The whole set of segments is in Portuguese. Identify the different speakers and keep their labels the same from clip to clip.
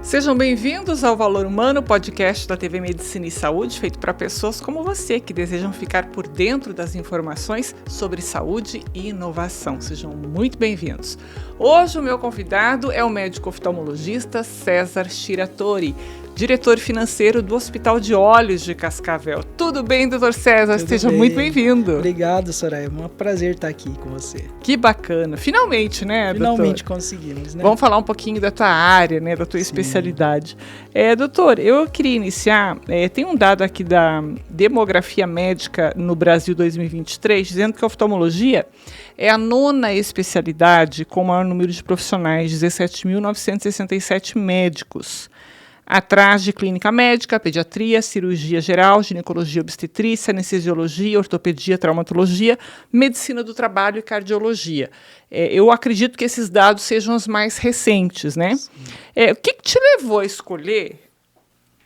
Speaker 1: Sejam bem-vindos ao Valor Humano, podcast da TV Medicina e Saúde, feito para pessoas como você, que desejam ficar por dentro das informações sobre saúde e inovação. Sejam muito bem-vindos. Hoje o meu convidado é o médico oftalmologista César Shiratori, diretor financeiro do Hospital de Olhos de Cascavel. Tudo bem, doutor César? Seja muito bem-vindo.
Speaker 2: Obrigado, Soraya. É um prazer estar aqui com você.
Speaker 1: Que bacana. Finalmente, né,
Speaker 2: Finalmente
Speaker 1: doutor?
Speaker 2: Conseguimos, né?
Speaker 1: Vamos falar um pouquinho da tua área, né, da tua especialidade. Doutor, eu queria iniciar, tem um dado aqui da Demografia Médica no Brasil 2023, dizendo que a oftalmologia é a 9ª especialidade com o maior número de profissionais, 17.967 médicos. Atrás de clínica médica, pediatria, cirurgia geral, ginecologia, obstetrícia, anestesiologia, ortopedia, traumatologia, medicina do trabalho e cardiologia. Eu acredito que esses dados sejam os mais recentes, né? O que te levou a escolher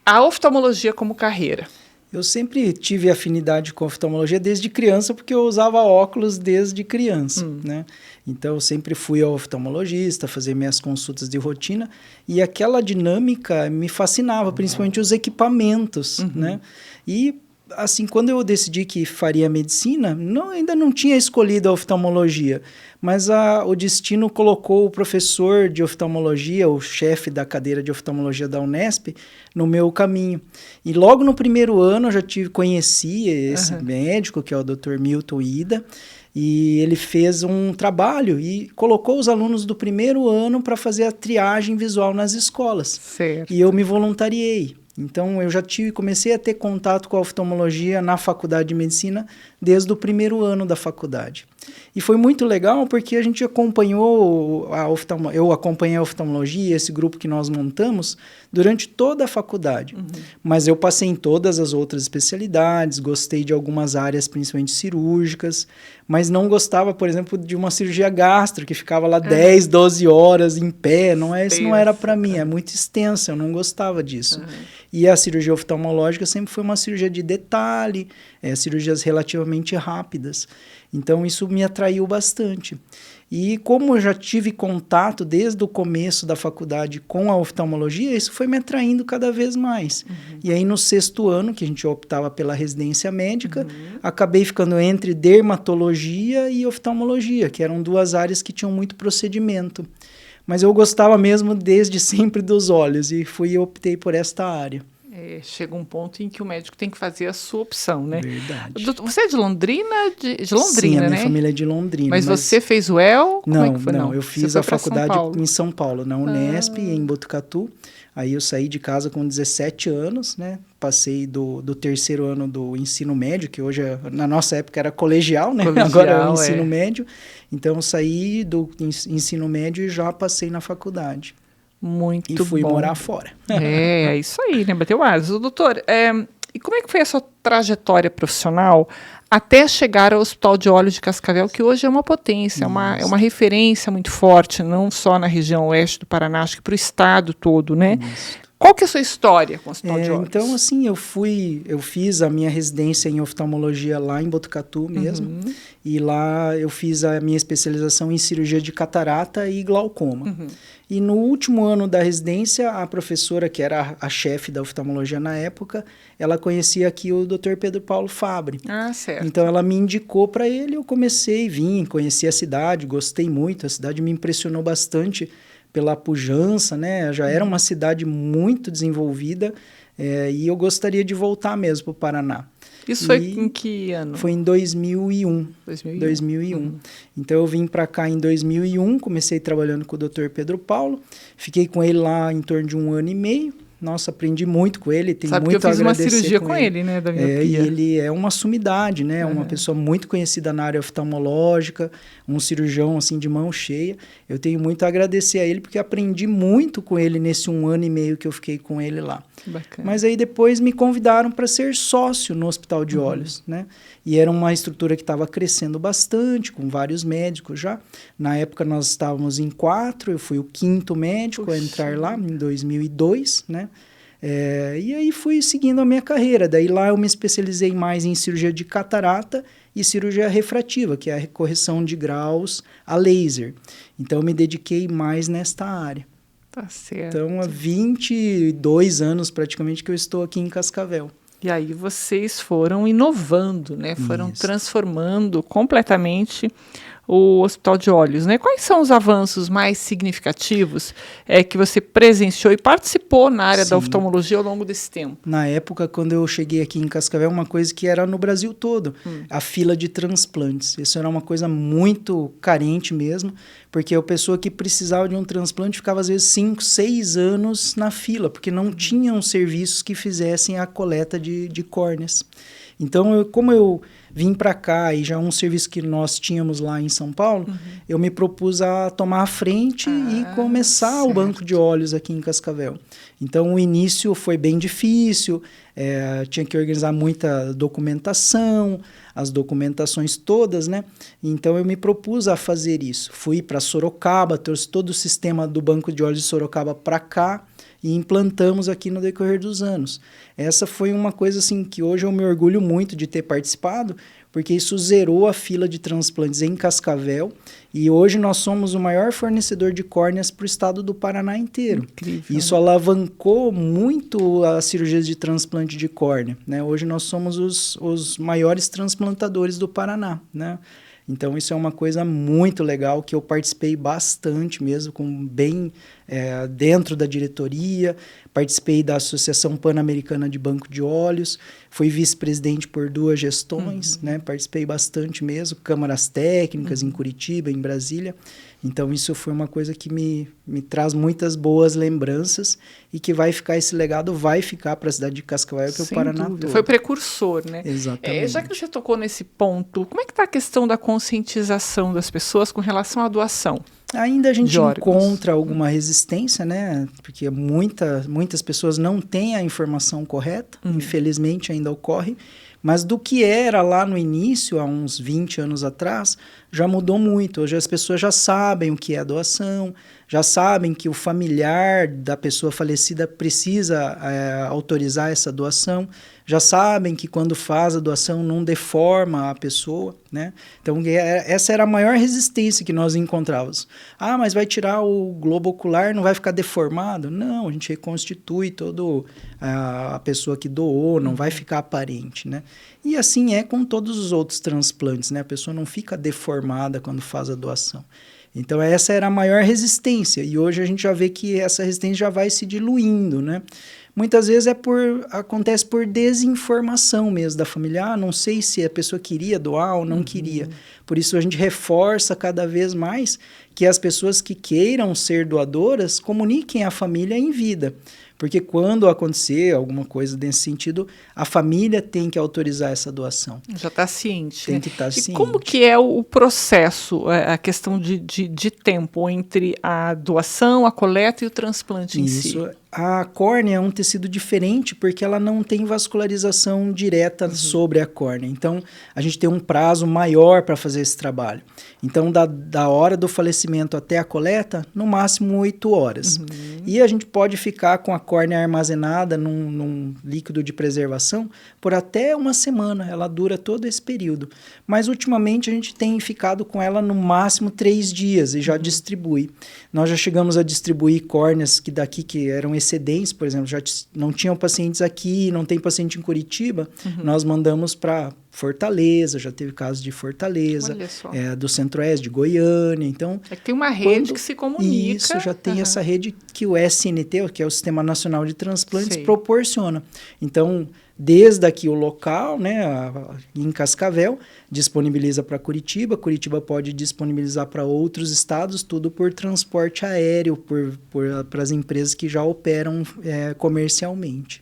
Speaker 1: a oftalmologia como carreira?
Speaker 2: Eu sempre tive afinidade com oftalmologia desde criança, porque eu usava óculos desde criança, né? Então, eu sempre fui ao oftalmologista, fazer minhas consultas de rotina, e aquela dinâmica me fascinava, principalmente os equipamentos, né? E, assim, quando eu decidi que faria medicina, ainda não tinha escolhido a oftalmologia, mas o destino colocou o professor de oftalmologia, o chefe da cadeira de oftalmologia da Unesp, no meu caminho. E logo no primeiro ano eu já conheci esse médico, que é o Dr. Milton Ida, e ele fez um trabalho e colocou os alunos do primeiro ano para fazer a triagem visual nas escolas.
Speaker 1: Certo.
Speaker 2: E eu me voluntariei. Então, eu já comecei a ter contato com a oftalmologia na faculdade de medicina desde o primeiro ano da faculdade. E foi muito legal porque a gente acompanhou, eu acompanhei a oftalmologia, esse grupo que nós montamos, durante toda a faculdade. Mas eu passei em todas as outras especialidades, gostei de algumas áreas, principalmente cirúrgicas, mas não gostava, por exemplo, de uma cirurgia gastro, que ficava lá 10, 12 horas em pé. Isso não era para mim, é muito extensa, eu não gostava disso. E a cirurgia oftalmológica sempre foi uma cirurgia de detalhe, cirurgias relativamente rápidas. Então, isso me atraiu bastante. E como eu já tive contato desde o começo da faculdade com a oftalmologia, isso foi me atraindo cada vez mais. E aí, no 6º ano, que a gente optava pela residência médica, acabei ficando entre dermatologia e oftalmologia, que eram duas áreas que tinham muito procedimento. Mas eu gostava mesmo desde sempre dos olhos e optei por esta área.
Speaker 1: Chega um ponto em que o médico tem que fazer a sua opção, né?
Speaker 2: Verdade.
Speaker 1: Você é de Londrina? De Londrina,
Speaker 2: Sim, a minha
Speaker 1: né?
Speaker 2: família é de Londrina.
Speaker 1: Mas você fez o EL? Como é que foi?
Speaker 2: Não, eu fiz a faculdade em São Paulo, na Unesp, em Botucatu. Aí eu saí de casa com 17 anos, né? Passei do 3º ano do ensino médio, que hoje, na nossa época, era colegial, né? Agora é o ensino médio. Então, eu saí do ensino médio e já passei na faculdade.
Speaker 1: Muito bom.
Speaker 2: E fui morar fora.
Speaker 1: É isso aí, né? Bateu asas. Doutor, e como é que foi a sua trajetória profissional até chegar ao Hospital de Olhos de Cascavel, que hoje é uma potência, é uma referência muito forte, não só na região oeste do Paraná, acho que para o estado todo, né? Qual que é a sua história com o Hospital de Olhos?
Speaker 2: Então, assim, eu fiz a minha residência em oftalmologia lá em Botucatu mesmo, e lá eu fiz a minha especialização em cirurgia de catarata e glaucoma. E no último ano da residência, a professora, que era a chefe da oftalmologia na época, ela conhecia aqui o Dr. Pedro Paulo Fabre.
Speaker 1: Ah, certo.
Speaker 2: Então, ela me indicou para ele, eu comecei, conheci a cidade, gostei muito, a cidade me impressionou bastante pela pujança, né? Já era uma cidade muito desenvolvida e eu gostaria de voltar mesmo para o Paraná.
Speaker 1: Isso foi em que ano?
Speaker 2: Foi em 2001. 2001. Então, eu vim para cá em 2001, comecei trabalhando com o Dr. Pedro Paulo, fiquei com ele lá em torno de 1 ano e meio. Nossa, aprendi muito com ele, tenho
Speaker 1: Sabe
Speaker 2: muito
Speaker 1: que eu fiz
Speaker 2: a agradecer
Speaker 1: uma cirurgia com ele, né, da miopia.
Speaker 2: E ele é uma sumidade, né, uma pessoa muito conhecida na área oftalmológica, um cirurgião, assim, de mão cheia. Eu tenho muito a agradecer a ele, porque aprendi muito com ele nesse 1 ano e meio que eu fiquei com ele lá.
Speaker 1: Bacana.
Speaker 2: Mas aí depois me convidaram para ser sócio no Hospital de Olhos, né? E era uma estrutura que estava crescendo bastante, com vários médicos já. Na época nós estávamos em 4, eu fui o 5º médico a entrar lá em 2002, né? E aí fui seguindo a minha carreira. Daí lá eu me especializei mais em cirurgia de catarata e cirurgia refrativa, que é a correção de graus a laser. Então eu me dediquei mais nesta área.
Speaker 1: Tá certo.
Speaker 2: Então, há 22 anos praticamente que eu estou aqui em Cascavel.
Speaker 1: E aí vocês foram inovando, né? Foram
Speaker 2: Isso.
Speaker 1: transformando completamente o Hospital de Olhos, né? Quais são os avanços mais significativos que você presenciou e participou na área da
Speaker 2: Sim.
Speaker 1: oftalmologia ao longo desse tempo?
Speaker 2: Na época, quando eu cheguei aqui em Cascavel, uma coisa que era no Brasil todo, a fila de transplantes. Isso era uma coisa muito carente mesmo, porque a pessoa que precisava de um transplante ficava às vezes 5, 6 anos na fila, porque não tinham serviços que fizessem a coleta de córneas. Então, como eu vim para cá e já é um serviço que nós tínhamos lá em São Paulo, eu me propus a tomar a frente e começar o banco de olhos aqui em Cascavel. Então, o início foi bem difícil, tinha que organizar muita documentação, as documentações todas, né? Então, eu me propus a fazer isso. Fui para Sorocaba, trouxe todo o sistema do banco de olhos de Sorocaba para cá, e implantamos aqui no decorrer dos anos. Essa foi uma coisa assim que hoje eu me orgulho muito de ter participado, porque isso zerou a fila de transplantes em Cascavel, e hoje nós somos o maior fornecedor de córneas para o estado do Paraná inteiro.
Speaker 1: Incrível.
Speaker 2: Isso alavancou muito as cirurgias de transplante de córnea, né? Hoje nós somos os maiores transplantadores do Paraná, né? Então, isso é uma coisa muito legal que eu participei bastante mesmo, dentro da diretoria, participei da Associação Pan-Americana de Banco de Olhos, fui vice-presidente por 2 gestões, né? Participei bastante mesmo, câmaras técnicas em Curitiba, em Brasília. Então, isso foi uma coisa que me traz muitas boas lembranças e que esse legado vai ficar para a cidade de Cascavel, que é o Paraná todo.
Speaker 1: Foi precursor, né?
Speaker 2: Exatamente.
Speaker 1: Já que você tocou nesse ponto, como é que está a questão da conscientização das pessoas com relação à doação?
Speaker 2: Ainda a gente encontra alguma resistência, né? Porque muitas pessoas não têm a informação correta, infelizmente ainda ocorre, mas do que era lá no início, há uns 20 anos atrás, já mudou muito. Hoje as pessoas já sabem o que é a doação, já sabem que o familiar da pessoa falecida precisa autorizar essa doação, já sabem que quando faz a doação não deforma a pessoa, né? Então, essa era a maior resistência que nós encontrávamos. Ah, mas vai tirar o globo ocular, não vai ficar deformado? Não, a gente reconstitui toda a pessoa que doou, não vai ficar aparente, né? E assim é com todos os outros transplantes, né? A pessoa não fica deformada quando faz a doação. Então, essa era a maior resistência, e hoje a gente já vê que essa resistência já vai se diluindo, né? Muitas vezes acontece por desinformação mesmo da família. Ah, não sei se a pessoa queria doar ou não queria. Por isso, a gente reforça cada vez mais que as pessoas que queiram ser doadoras comuniquem à família em vida. Porque quando acontecer alguma coisa nesse sentido, a família tem que autorizar essa doação.
Speaker 1: Já está ciente.
Speaker 2: Tem que estar ciente.
Speaker 1: E como que é o processo, a questão de tempo entre a doação, a coleta e o transplante em si?
Speaker 2: Isso. A córnea é um tecido diferente porque ela não tem vascularização direta sobre a córnea. Então, a gente tem um prazo maior para fazer esse trabalho. Então, da hora do falecimento até a coleta, no máximo 8 horas. E a gente pode ficar com a córnea armazenada num líquido de preservação por até 1 semana. Ela dura todo esse período. Mas, ultimamente, a gente tem ficado com ela no máximo 3 dias e já distribui. Nós já chegamos a distribuir córneas que eram excedentes, por exemplo, já não tinham pacientes aqui, não tem paciente em Curitiba, nós mandamos para Fortaleza, já teve casos de Fortaleza, do Centro-Oeste, de Goiânia, então...
Speaker 1: tem uma rede que se comunica.
Speaker 2: Isso, já tem essa rede que o SNT, que é o Sistema Nacional de Transplantes, proporciona. Então, desde aqui o local, né, em Cascavel, disponibiliza para Curitiba pode disponibilizar para outros estados, tudo por transporte aéreo, para as empresas que já operam comercialmente.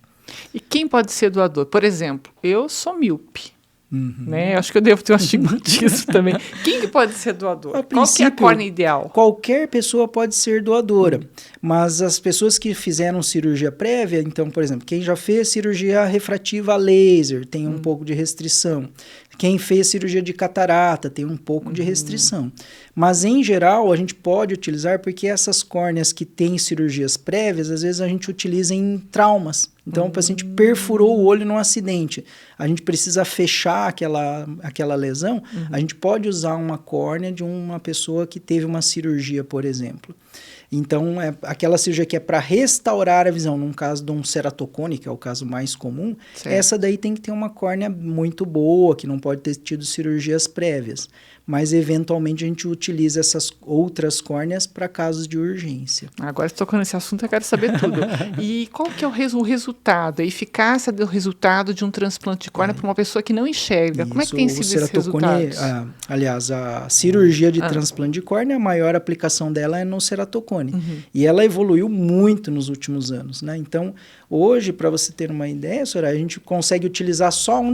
Speaker 1: E quem pode ser doador? Por exemplo, eu sou míope. Né? Acho que eu devo ter um astigmatismo também. Quem que pode ser doador? Qual que é a córnea ideal?
Speaker 2: Qualquer pessoa pode ser doadora, mas as pessoas que fizeram cirurgia prévia, então, por exemplo, quem já fez cirurgia refrativa a laser tem um pouco de restrição. Quem fez cirurgia de catarata tem um pouco de restrição. Mas, em geral, a gente pode utilizar porque essas córneas que têm cirurgias prévias, às vezes a gente utiliza em traumas. Então, o paciente perfurou o olho num acidente. A gente precisa fechar aquela lesão. A gente pode usar uma córnea de uma pessoa que teve uma cirurgia, por exemplo. Então, é aquela cirurgia que é para restaurar a visão, num caso de um ceratocone, que é o caso mais comum,
Speaker 1: Certo.
Speaker 2: essa daí tem que ter uma córnea muito boa, que não pode ter tido cirurgias prévias. Mas, eventualmente, a gente utiliza essas outras córneas para casos de urgência.
Speaker 1: Agora, tocando nesse assunto, eu quero saber tudo. E qual que é o resultado, a eficácia do resultado de um transplante de córnea para uma pessoa que não enxerga? Como é que tem sido esses resultados?
Speaker 2: Aliás, a cirurgia de transplante de córnea, a maior aplicação dela é no ceratocone. E ela evoluiu muito nos últimos anos, né? Então, hoje, para você ter uma ideia, Soraya, a gente consegue utilizar só uma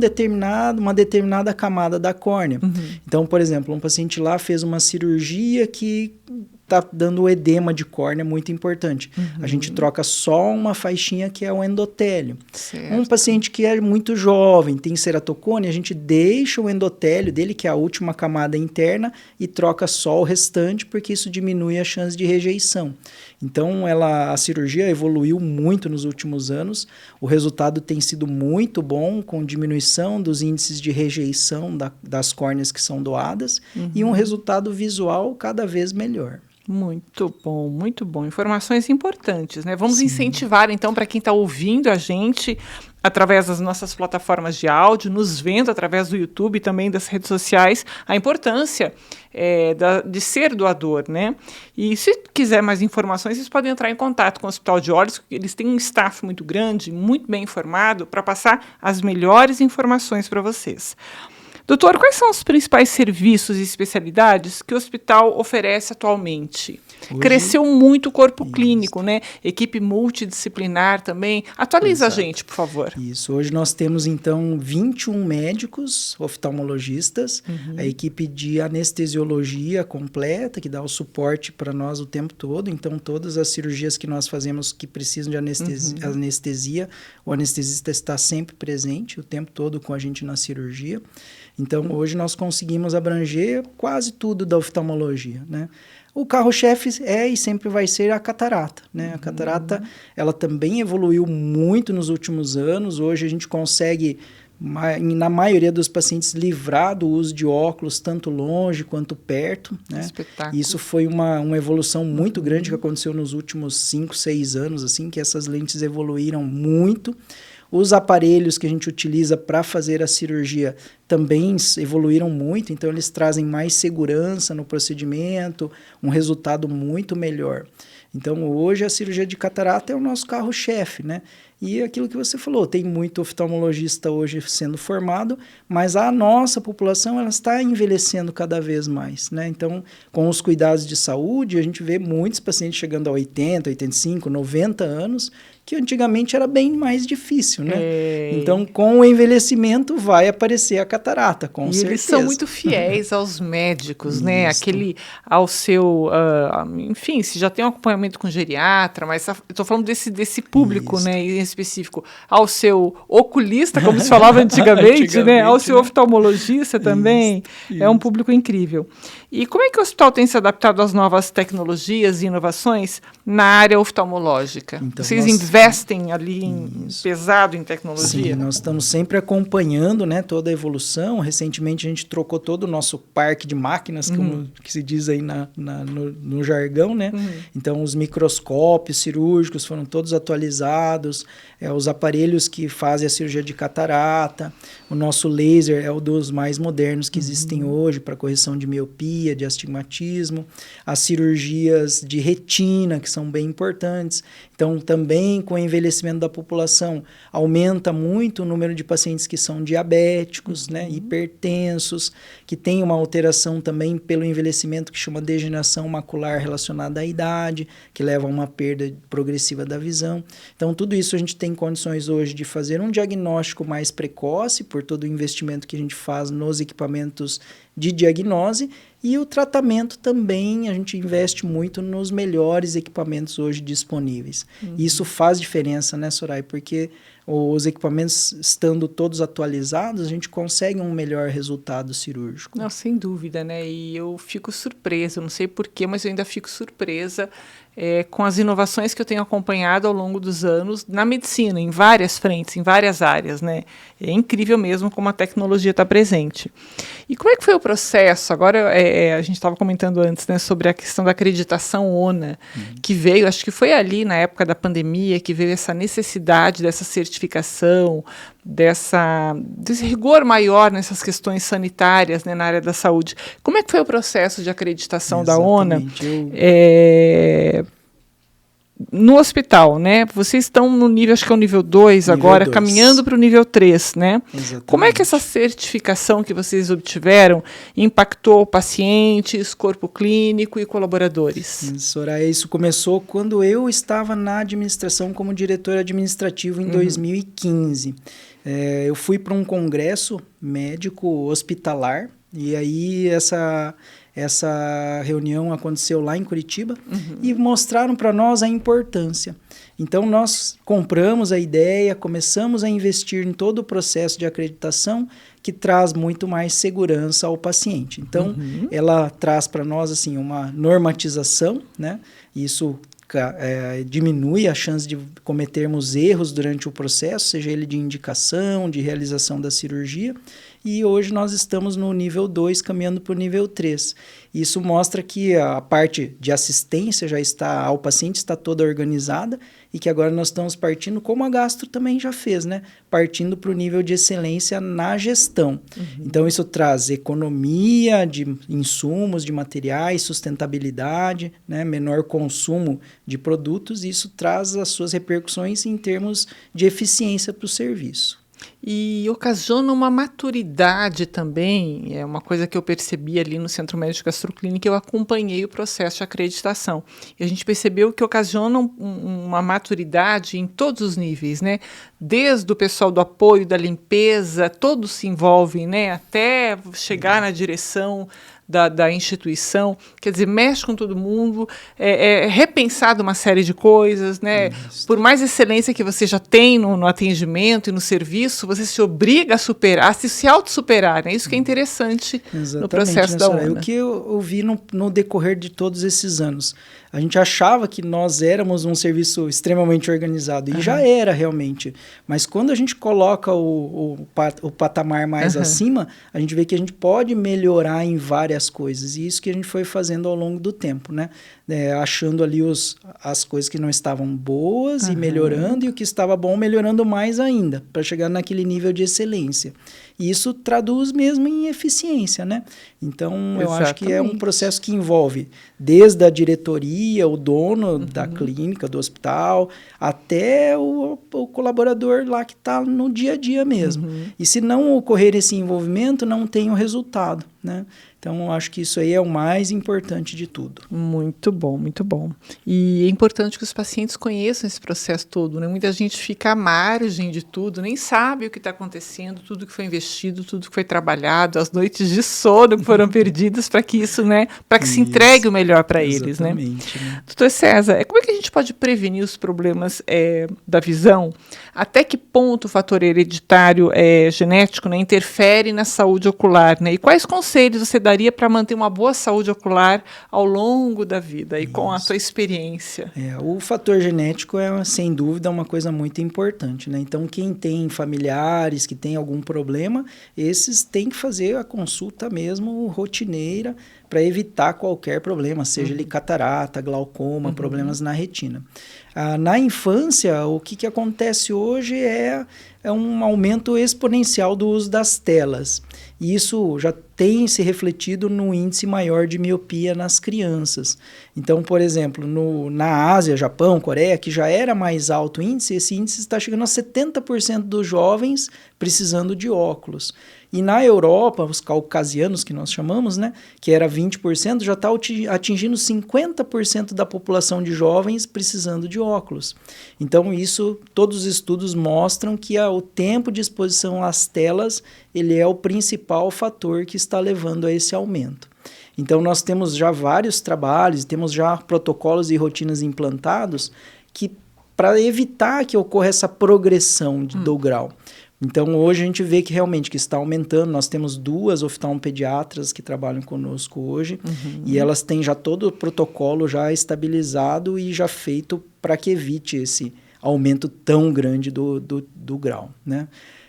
Speaker 2: determinada camada da córnea. Então, por exemplo, um paciente lá fez uma cirurgia que está dando edema de córnea muito importante. A gente troca só uma faixinha que é o endotélio.
Speaker 1: Certo.
Speaker 2: Um paciente que é muito jovem, tem ceratocone, a gente deixa o endotélio dele, que é a última camada interna, e troca só o restante, porque isso diminui a chance de rejeição. Então, a cirurgia evoluiu muito nos últimos anos, o resultado tem sido muito bom, com diminuição dos índices de rejeição das córneas que são doadas, e um resultado visual cada vez melhor.
Speaker 1: Muito bom. Informações importantes, né? Vamos incentivar, então, para quem está ouvindo a gente através das nossas plataformas de áudio, nos vendo através do YouTube e também das redes sociais, a importância de ser doador, né? E se quiser mais informações, vocês podem entrar em contato com o Hospital de Olhos, eles têm um staff muito grande, muito bem informado, para passar as melhores informações para vocês. Doutor, quais são os principais serviços e especialidades que o hospital oferece atualmente? Hoje, cresceu muito o corpo clínico, né? Equipe multidisciplinar também. Atualiza a gente, por favor.
Speaker 2: Isso. Hoje nós temos, então, 21 médicos oftalmologistas, a equipe de anestesiologia completa, que dá o suporte para nós o tempo todo. Então, todas as cirurgias que nós fazemos que precisam de anestesia, o anestesista está sempre presente o tempo todo com a gente na cirurgia. Então, hoje nós conseguimos abranger quase tudo da oftalmologia, né? O carro-chefe é e sempre vai ser a catarata, né? A catarata, ela também evoluiu muito nos últimos anos. Hoje a gente consegue, na maioria dos pacientes, livrar do uso de óculos, tanto longe quanto perto, né?
Speaker 1: Espetáculo.
Speaker 2: Isso foi uma evolução muito grande que aconteceu nos últimos 5, 6 anos, assim, que essas lentes evoluíram muito. Os aparelhos que a gente utiliza para fazer a cirurgia também evoluíram muito, então eles trazem mais segurança no procedimento, um resultado muito melhor. Então, hoje a cirurgia de catarata é o nosso carro-chefe, né? E aquilo que você falou, tem muito oftalmologista hoje sendo formado, mas a nossa população ela está envelhecendo cada vez mais, né? Então, com os cuidados de saúde, a gente vê muitos pacientes chegando a 80, 85, 90 anos, que antigamente era bem mais difícil, né? Então, com o envelhecimento, vai aparecer a catarata, com certeza.
Speaker 1: E eles são muito fiéis aos médicos, né? Ao seu... enfim, se já tem um acompanhamento com geriatra, mas eu estou falando desse público, né? Em específico, ao seu oculista, como se falava antigamente, né? Ao seu oftalmologista também. Isso. É um público incrível. E como é que o hospital tem se adaptado às novas tecnologias e inovações na área oftalmológica? Então, vocês investem ali pesado em tecnologia?
Speaker 2: Sim, nós estamos sempre acompanhando, né, toda a evolução. Recentemente a gente trocou todo o nosso parque de máquinas, como que se diz aí no jargão, né? Então os microscópios cirúrgicos foram todos atualizados, os aparelhos que fazem a cirurgia de catarata, o nosso laser é um dos mais modernos que existem hoje para correção de miopia, de astigmatismo, as cirurgias de retina, que são bem importantes. Então, também com o envelhecimento da população, aumenta muito o número de pacientes que são diabéticos, né, hipertensos, que tem uma alteração também pelo envelhecimento que chama degeneração macular relacionada à idade, que leva a uma perda progressiva da visão. Então, tudo isso a gente tem condições hoje de fazer um diagnóstico mais precoce, por todo o investimento que a gente faz nos equipamentos de diagnose, e o tratamento também, a gente investe muito nos melhores equipamentos hoje disponíveis. Isso faz diferença, né, Soraya? Porque os equipamentos estando todos atualizados, a gente consegue um melhor resultado cirúrgico.
Speaker 1: Não, sem dúvida, né? E eu fico surpresa, não sei porquê, mas eu ainda fico surpresa com as inovações que eu tenho acompanhado ao longo dos anos na medicina, em várias frentes, em várias áreas, né? É incrível mesmo como a tecnologia está presente. E como é que foi o processo? Agora, a gente estava comentando antes, né, sobre a questão da acreditação ONA, que veio, acho que foi ali na época da pandemia, que veio essa necessidade dessa certificação, desse rigor maior nessas questões sanitárias, né, na área da saúde. Como é que foi o processo de acreditação da ONA? No hospital, né? Vocês estão no nível, acho que é o nível 2 agora, caminhando para o nível 3, né?
Speaker 2: Exatamente.
Speaker 1: Como é que essa certificação que vocês obtiveram impactou pacientes, corpo clínico e colaboradores?
Speaker 2: Soraya, isso começou quando eu estava na administração como diretor administrativo em 2015. Eu fui para um congresso médico hospitalar e aí essa reunião aconteceu lá em Curitiba e mostraram para nós a importância. Então, nós compramos a ideia, começamos a investir em todo o processo de acreditação que traz muito mais segurança ao paciente. Então, ela traz para nós assim, uma normatização, né? Isso diminui a chance de cometermos erros durante o processo, seja ele de indicação, de realização da cirurgia, e hoje nós estamos no nível 2, caminhando para o nível 3. Isso mostra que a parte de assistência ao paciente está toda organizada e que agora nós estamos partindo, como a Gastro também já fez, né? Partindo para o nível de excelência na gestão. Então, isso traz economia de insumos, de materiais, sustentabilidade, né? Menor consumo de produtos, e isso traz as suas repercussões em termos de eficiência para o serviço.
Speaker 1: E ocasiona uma maturidade também, é uma coisa que eu percebi ali no Centro Médico Gastroclínica, eu acompanhei o processo de acreditação. E a gente percebeu que ocasiona uma maturidade em todos os níveis, né? Desde o pessoal do apoio, da limpeza, todos se envolvem, né? Até chegar na direção da instituição, quer dizer, mexe com todo mundo, repensado uma série de coisas, né? Por mais excelência que você já tem no atendimento e no serviço, você se obriga a superar, a se auto-superar, né? Isso que é interessante no processo da ONA.
Speaker 2: O que eu vi no decorrer de todos esses anos, a gente achava que nós éramos um serviço extremamente organizado, e já era realmente, mas quando a gente coloca o patamar mais acima, a gente vê que a gente pode melhorar em várias coisas, e isso que a gente foi fazendo ao longo do tempo, né? Achando ali as coisas que não estavam boas e melhorando, e o que estava bom melhorando mais ainda, para chegar naquele nível de excelência. E isso traduz mesmo em eficiência, né? Então, eu acho que é um processo que envolve desde a diretoria, o dono da clínica, do hospital, até o colaborador lá que está no dia a dia mesmo. E se não ocorrer esse envolvimento, não tem o resultado, né? Então, eu acho que isso aí é o mais importante de tudo.
Speaker 1: Muito bom, muito bom. E é importante que os pacientes conheçam esse processo todo, né? Muita gente fica à margem de tudo, nem sabe o que está acontecendo, tudo que foi investido, tudo que foi trabalhado, as noites de sono que foram perdidas para que isso, né? Para que se entregue o melhor para eles, né? Doutor César, como é que a gente pode prevenir os problemas da visão? Até que ponto o fator hereditário genético, né, interfere na saúde ocular, né? E quais conselhos você daria para manter uma boa saúde ocular ao longo da vida e com a sua experiência?
Speaker 2: O fator genético é, sem dúvida, uma coisa muito importante, né? Então, quem tem familiares que tem algum problema, esses têm que fazer a consulta mesmo rotineira para evitar qualquer problema, seja ele catarata, glaucoma, problemas na retina. Na infância, o que acontece hoje é um aumento exponencial do uso das telas. E isso já tem se refletido no índice maior de miopia nas crianças. Então, por exemplo, na Ásia, Japão, Coreia, que já era mais alto o índice, esse índice está chegando a 70% dos jovens precisando de óculos. E na Europa, os caucasianos, que nós chamamos, né, que era 20%, já está atingindo 50% da população de jovens precisando de óculos. Então, todos os estudos mostram que o tempo de exposição às telas, ele é o principal fator que está levando a esse aumento. Então, nós temos já vários trabalhos, temos já protocolos e rotinas implantados para evitar que ocorra essa progressão do grau. Então, hoje a gente vê que realmente que está aumentando. Nós temos 2 oftalmopediatras que trabalham conosco hoje, e elas têm já todo o protocolo já estabilizado e já feito para que evite esse aumento tão grande do grau, né?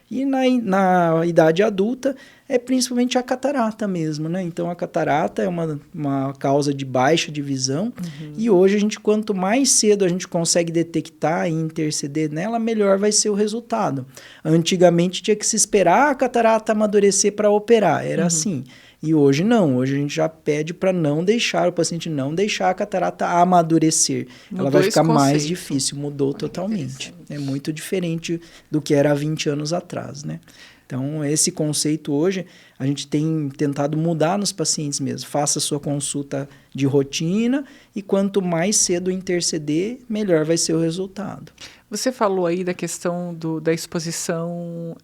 Speaker 2: E na idade adulta é principalmente a catarata mesmo, né? Então, a catarata é uma causa de baixa de visão, e hoje quanto mais cedo a gente consegue detectar e interceder nela, melhor vai ser o resultado. Antigamente tinha que se esperar a catarata amadurecer para operar, era assim. E hoje não, hoje a gente já pede para o paciente não deixar a catarata amadurecer. Ela vai ficar mais difícil, mudou totalmente. É muito diferente do que era há 20 anos atrás, né? Então, esse conceito hoje, a gente tem tentado mudar nos pacientes mesmo. Faça a sua consulta de rotina e quanto mais cedo interceder, melhor vai ser o resultado.
Speaker 1: Você falou aí da questão da exposição,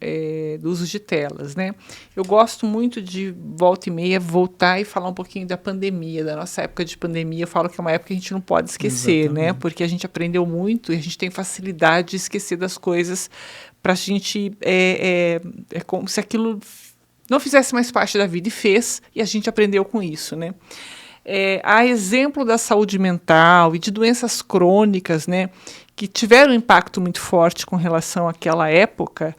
Speaker 1: do uso de telas, né? Eu gosto muito de, volta e meia, voltar e falar um pouquinho da pandemia, da nossa época de pandemia. Eu falo que é uma época que a gente não pode esquecer, né? Porque a gente aprendeu muito e a gente tem facilidade de esquecer das coisas. Para a gente, é como se aquilo não fizesse mais parte da vida, e fez, e a gente aprendeu com isso, né? A exemplo da saúde mental e de doenças crônicas, né, que tiveram um impacto muito forte com relação àquela época,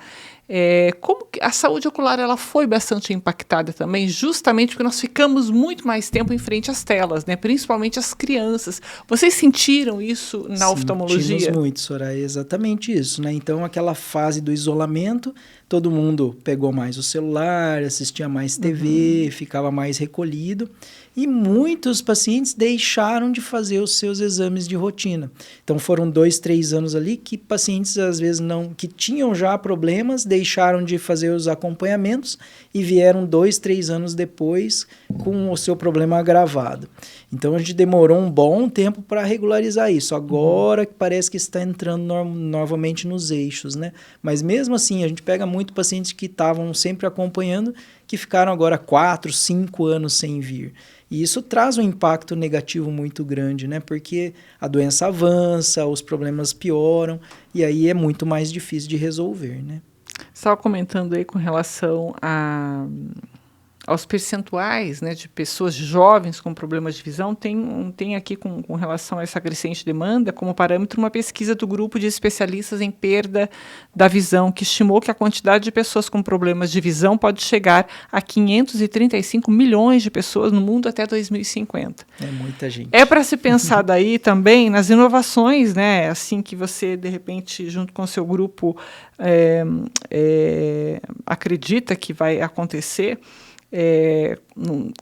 Speaker 1: como a saúde ocular ela foi bastante impactada também, justamente porque nós ficamos muito mais tempo em frente às telas, né, principalmente as crianças. Vocês sentiram isso na oftalmologia?
Speaker 2: Sentimos muito, Soraya, exatamente isso, né? Então, aquela fase do isolamento, todo mundo pegou mais o celular, assistia mais TV, ficava mais recolhido, e muitos pacientes deixaram de fazer os seus exames de rotina. Então, foram 2, 3 anos ali que pacientes, às vezes, que tinham já problemas, deixaram de fazer os acompanhamentos e vieram 2, 3 anos depois com o seu problema agravado. Então, a gente demorou um bom tempo para regularizar isso. Agora que parece que está entrando novamente nos eixos, né? Mas mesmo assim, a gente pega muito pacientes que estavam sempre acompanhando, que ficaram agora 4, 5 anos sem vir. E isso traz um impacto negativo muito grande, né? Porque a doença avança, os problemas pioram, e aí é muito mais difícil de resolver, né?
Speaker 1: Você estava comentando aí com relação aos percentuais, né, de pessoas jovens com problemas de visão. Tem aqui com relação a essa crescente demanda, como parâmetro, uma pesquisa do grupo de especialistas em perda da visão, que estimou que a quantidade de pessoas com problemas de visão pode chegar a 535 milhões de pessoas no mundo até 2050.
Speaker 2: É muita gente.
Speaker 1: É para se pensar daí também nas inovações, né, assim que você, de repente, junto com o seu grupo, acredita que vai acontecer,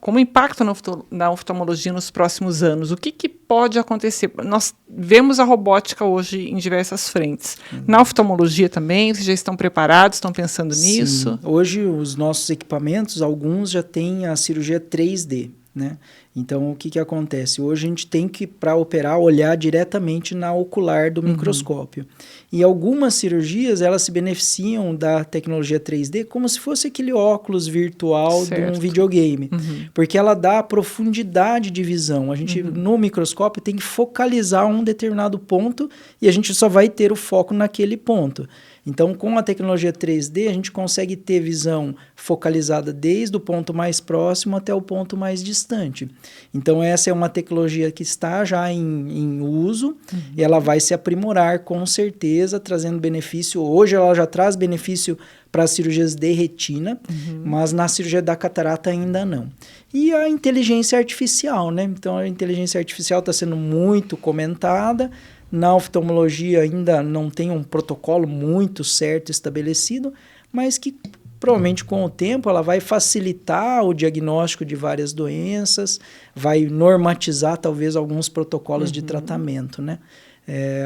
Speaker 1: como impacto na oftalmologia nos próximos anos. O que pode acontecer? Nós vemos a robótica hoje em diversas frentes. Na oftalmologia também, vocês já estão preparados, estão pensando nisso?
Speaker 2: Hoje os nossos equipamentos, alguns já têm a cirurgia 3D, né? Então, o que acontece? Hoje a gente tem que, para operar, olhar diretamente na ocular do microscópio. E algumas cirurgias, elas se beneficiam da tecnologia 3D como se fosse aquele óculos virtual de um videogame. Porque ela dá profundidade de visão. A gente, no microscópio, tem que focalizar um determinado ponto e a gente só vai ter o foco naquele ponto. Então, com a tecnologia 3D, a gente consegue ter visão focalizada desde o ponto mais próximo até o ponto mais distante. Então, essa é uma tecnologia que está já em uso e ela vai se aprimorar com certeza, trazendo benefício. Hoje ela já traz benefício para as cirurgias de retina, mas na cirurgia da catarata ainda não. E a inteligência artificial, né? Então, a inteligência artificial está sendo muito comentada. Na oftalmologia ainda não tem um protocolo muito certo estabelecido, mas que provavelmente com o tempo ela vai facilitar o diagnóstico de várias doenças, vai normatizar talvez alguns protocolos de tratamento, né?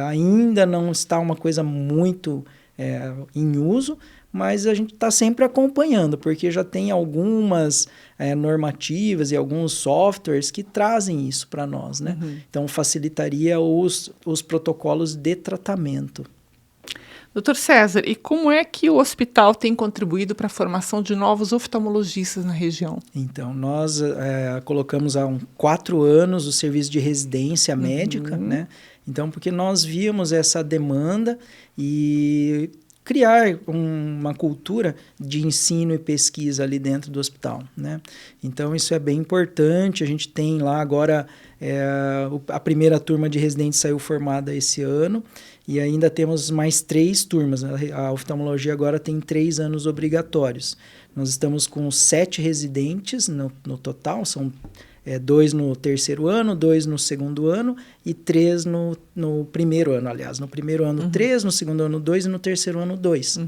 Speaker 2: Ainda não está uma coisa muito em uso, mas a gente está sempre acompanhando, porque já tem algumas normativas e alguns softwares que trazem isso para nós, né? Então, facilitaria os protocolos de tratamento.
Speaker 1: Doutor César, e como é que o hospital tem contribuído para a formação de novos oftalmologistas na região?
Speaker 2: Então, nós colocamos há 4 anos o serviço de residência médica, né? Então, porque nós víamos essa demanda e criar uma cultura de ensino e pesquisa ali dentro do hospital, né? Então, isso é bem importante. A gente tem lá agora, a primeira turma de residentes saiu formada esse ano, e ainda temos mais 3 turmas. A oftalmologia agora tem 3 anos obrigatórios. Nós estamos com 7 residentes no total, são 2 no terceiro ano, 2 no segundo ano e 3 no primeiro ano, aliás. No primeiro ano, 3, no segundo ano, 2 e no terceiro ano, 2.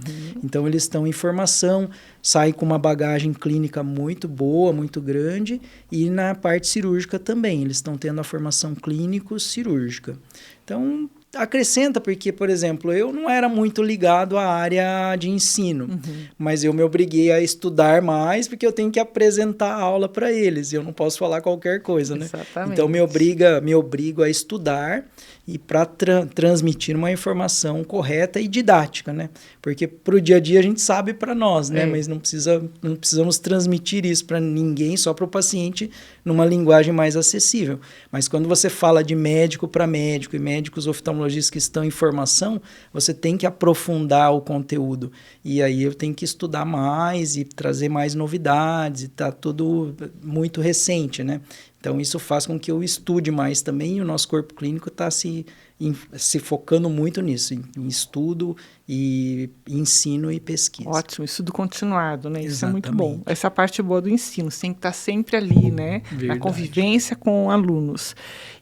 Speaker 2: Então, eles estão em formação, saem com uma bagagem clínica muito boa, muito grande, e na parte cirúrgica também. Eles estão tendo a formação clínico-cirúrgica. Então, acrescenta, porque, por exemplo, eu não era muito ligado à área de ensino, mas eu me obriguei a estudar mais, porque eu tenho que apresentar a aula para eles, e eu não posso falar qualquer coisa, né?
Speaker 1: Exatamente.
Speaker 2: Então, me obrigo a estudar e para transmitir uma informação correta e didática, né? Porque para o dia a dia a gente sabe para nós, né? Mas não precisamos transmitir isso para ninguém, só para o paciente, numa linguagem mais acessível. Mas quando você fala de médico para médico e médicos oftalmologistas que estão em formação, você tem que aprofundar o conteúdo. E aí eu tenho que estudar mais e trazer mais novidades, e está tudo muito recente, né? Então, isso faz com que eu estude mais também, e o nosso corpo clínico está se focando muito nisso, em estudo, e ensino e pesquisa.
Speaker 1: Ótimo, estudo continuado, né? Isso
Speaker 2: Exatamente.
Speaker 1: é muito bom. Essa é a parte boa do ensino, você tem que estar sempre ali, né?
Speaker 2: Verdade.
Speaker 1: Na convivência com alunos.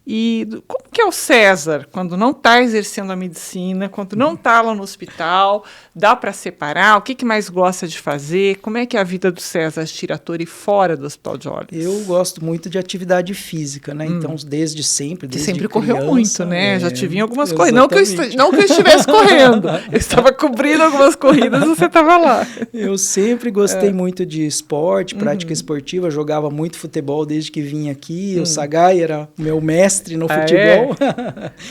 Speaker 1: E como que é o César, quando não está exercendo a medicina, quando não está lá no hospital, dá para separar? O que mais gosta de fazer? Como é que é a vida do César Giratori fora do Hospital de Olhos?
Speaker 2: Eu gosto muito de atividade física, né? Então, desde sempre, desde
Speaker 1: sempre
Speaker 2: criança,
Speaker 1: correu muito, né? Já te vi em algumas
Speaker 2: exatamente.
Speaker 1: corridas. Não que eu estivesse correndo, eu estava cobrindo algumas corridas e você estava lá.
Speaker 2: Eu sempre gostei muito de esporte, prática esportiva, jogava muito futebol desde que vim aqui. O Sagai era meu mestre no futebol.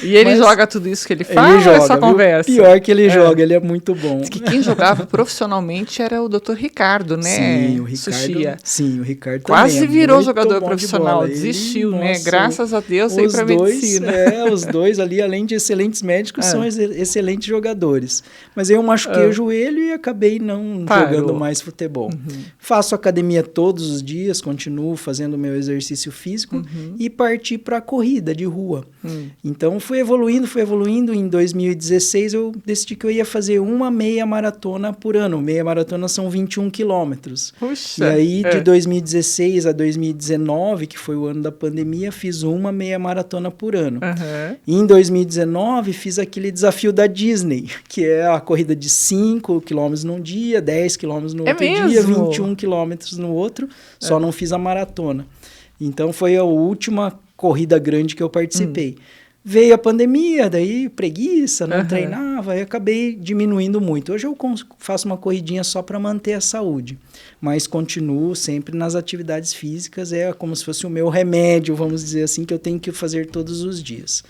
Speaker 1: E ele joga tudo isso que ele faz,
Speaker 2: ele joga,
Speaker 1: ou é só conversa?
Speaker 2: Pior que ele joga, ele é muito bom.
Speaker 1: Diz que quem jogava profissionalmente era o Dr. Ricardo, né?
Speaker 2: Sim, o Ricardo.
Speaker 1: Sushia.
Speaker 2: Sim, o Ricardo
Speaker 1: quase
Speaker 2: também
Speaker 1: virou
Speaker 2: muito
Speaker 1: jogador
Speaker 2: bom
Speaker 1: profissional,
Speaker 2: de bola.
Speaker 1: desistiu,
Speaker 2: Ele,
Speaker 1: né?
Speaker 2: nossa,
Speaker 1: Graças a Deus veio para medicina.
Speaker 2: Os dois ali, além de excelentes médicos, são excelentes jogadores. Mas eu machuquei o joelho e acabei não jogando mais futebol. Faço academia todos os dias, continuo fazendo meu exercício físico e parti para a corrida de rua. Então, fui evoluindo. Em 2016, eu decidi que eu ia fazer uma meia maratona por ano. Meia maratona são 21 quilômetros.
Speaker 1: Puxa!
Speaker 2: E aí, de 2016 a 2019, que foi o ano da pandemia, fiz uma meia maratona por ano. E em 2019, fiz aquele desafio da Disney, que é a corrida de 5 quilômetros num dia, 10 quilômetros no outro dia, 21 quilômetros no outro, só não fiz a maratona. Então, foi a última corrida grande que eu participei. Veio a pandemia, daí preguiça, não treinava, aí acabei diminuindo muito. Hoje eu faço uma corridinha só para manter a saúde, mas continuo sempre nas atividades físicas, é como se fosse o meu remédio, vamos dizer assim, que eu tenho que fazer todos os dias.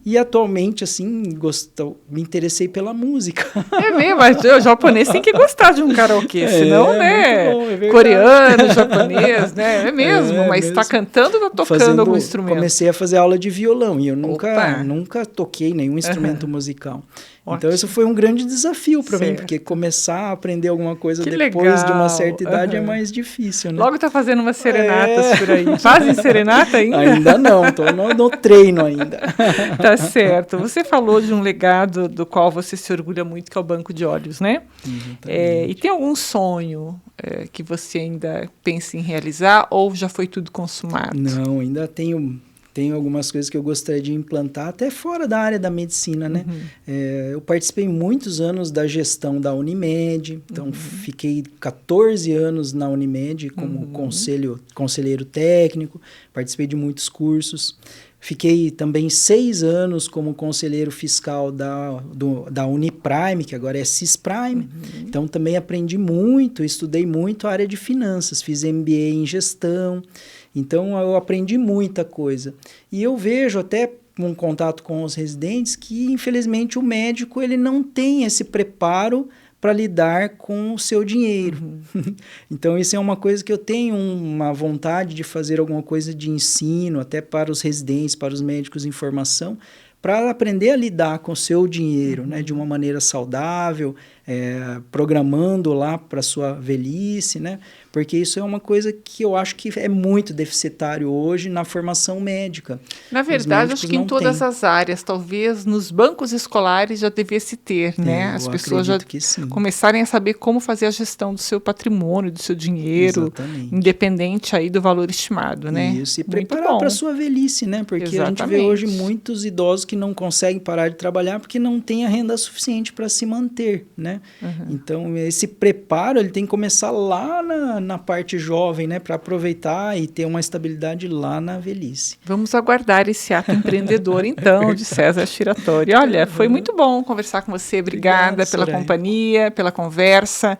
Speaker 2: E atualmente, assim, me interessei pela música.
Speaker 1: É mesmo, mas o japonês tem que gostar de um karaokê, senão, né?
Speaker 2: Bom,
Speaker 1: coreano, japonês, né? É mesmo, mas está cantando ou está tocando algum instrumento?
Speaker 2: Comecei a fazer aula de violão e eu nunca toquei nenhum instrumento musical. Então, isso foi um grande desafio para mim, porque começar a aprender alguma coisa depois de uma certa idade é mais difícil, né?
Speaker 1: Logo está fazendo umas serenatas por aí. Fazem serenata ainda?
Speaker 2: Ainda não, estou no treino ainda.
Speaker 1: Tá certo. Você falou de um legado do qual você se orgulha muito, que é o Banco de Olhos, né? E tem algum sonho que você ainda pensa em realizar ou já foi tudo consumado?
Speaker 2: Não, ainda tenho algumas coisas que eu gostaria de implantar, até fora da área da medicina, né? Eu participei muitos anos da gestão da Unimed, então fiquei 14 anos na Unimed como conselheiro técnico, participei de muitos cursos. Fiquei também 6 anos como conselheiro fiscal da Uniprime, que agora é Cisprime. Então, também aprendi muito, estudei muito a área de finanças, fiz MBA em gestão. Então, eu aprendi muita coisa. E eu vejo até um contato com os residentes que, infelizmente, o médico ele não tem esse preparo para lidar com o seu dinheiro. Então, isso é uma coisa que eu tenho uma vontade de fazer alguma coisa de ensino, até para os residentes, para os médicos em formação, para aprender a lidar com o seu dinheiro, né, de uma maneira saudável, programando lá para sua velhice, né? Porque isso é uma coisa que eu acho que é muito deficitário hoje na formação médica.
Speaker 1: Na verdade, acho que em todas as áreas, talvez nos bancos escolares já devia se ter, né? As pessoas já começarem a saber como fazer a gestão do seu patrimônio, do seu dinheiro, exatamente, independente aí do valor estimado, né?
Speaker 2: Isso, e preparar para a sua velhice, né? Porque exatamente, a gente vê hoje muitos idosos que não conseguem parar de trabalhar porque não têm a renda suficiente para se manter, né? Uhum. Então, esse preparo, ele tem que começar lá na parte jovem, né? Para aproveitar e ter uma estabilidade lá na velhice.
Speaker 1: Vamos aguardar esse ato empreendedor, então, de César Shiratori. Olha, foi muito bom conversar com você. Obrigada pela companhia, pela conversa.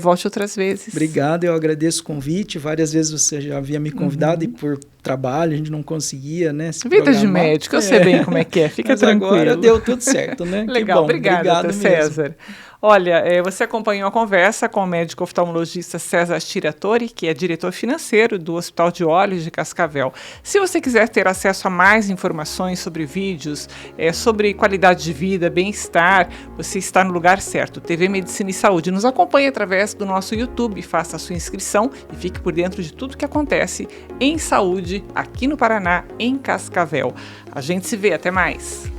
Speaker 1: Volte outras vezes.
Speaker 2: Obrigado, eu agradeço o convite. Várias vezes você já havia me convidado e por trabalho a gente não conseguia, né?
Speaker 1: Vida de médico, eu sei bem como é que é. Fica tranquilo.
Speaker 2: Agora deu tudo certo, né?
Speaker 1: Legal, obrigado César. Olha, você acompanhou a conversa com o médico oftalmologista César Shiratori, que é diretor financeiro do Hospital de Olhos de Cascavel. Se você quiser ter acesso a mais informações sobre vídeos, sobre qualidade de vida, bem-estar, você está no lugar certo. TV Medicina e Saúde. Nos acompanhe através do nosso YouTube, faça a sua inscrição e fique por dentro de tudo que acontece em saúde aqui no Paraná, em Cascavel. A gente se vê, até mais!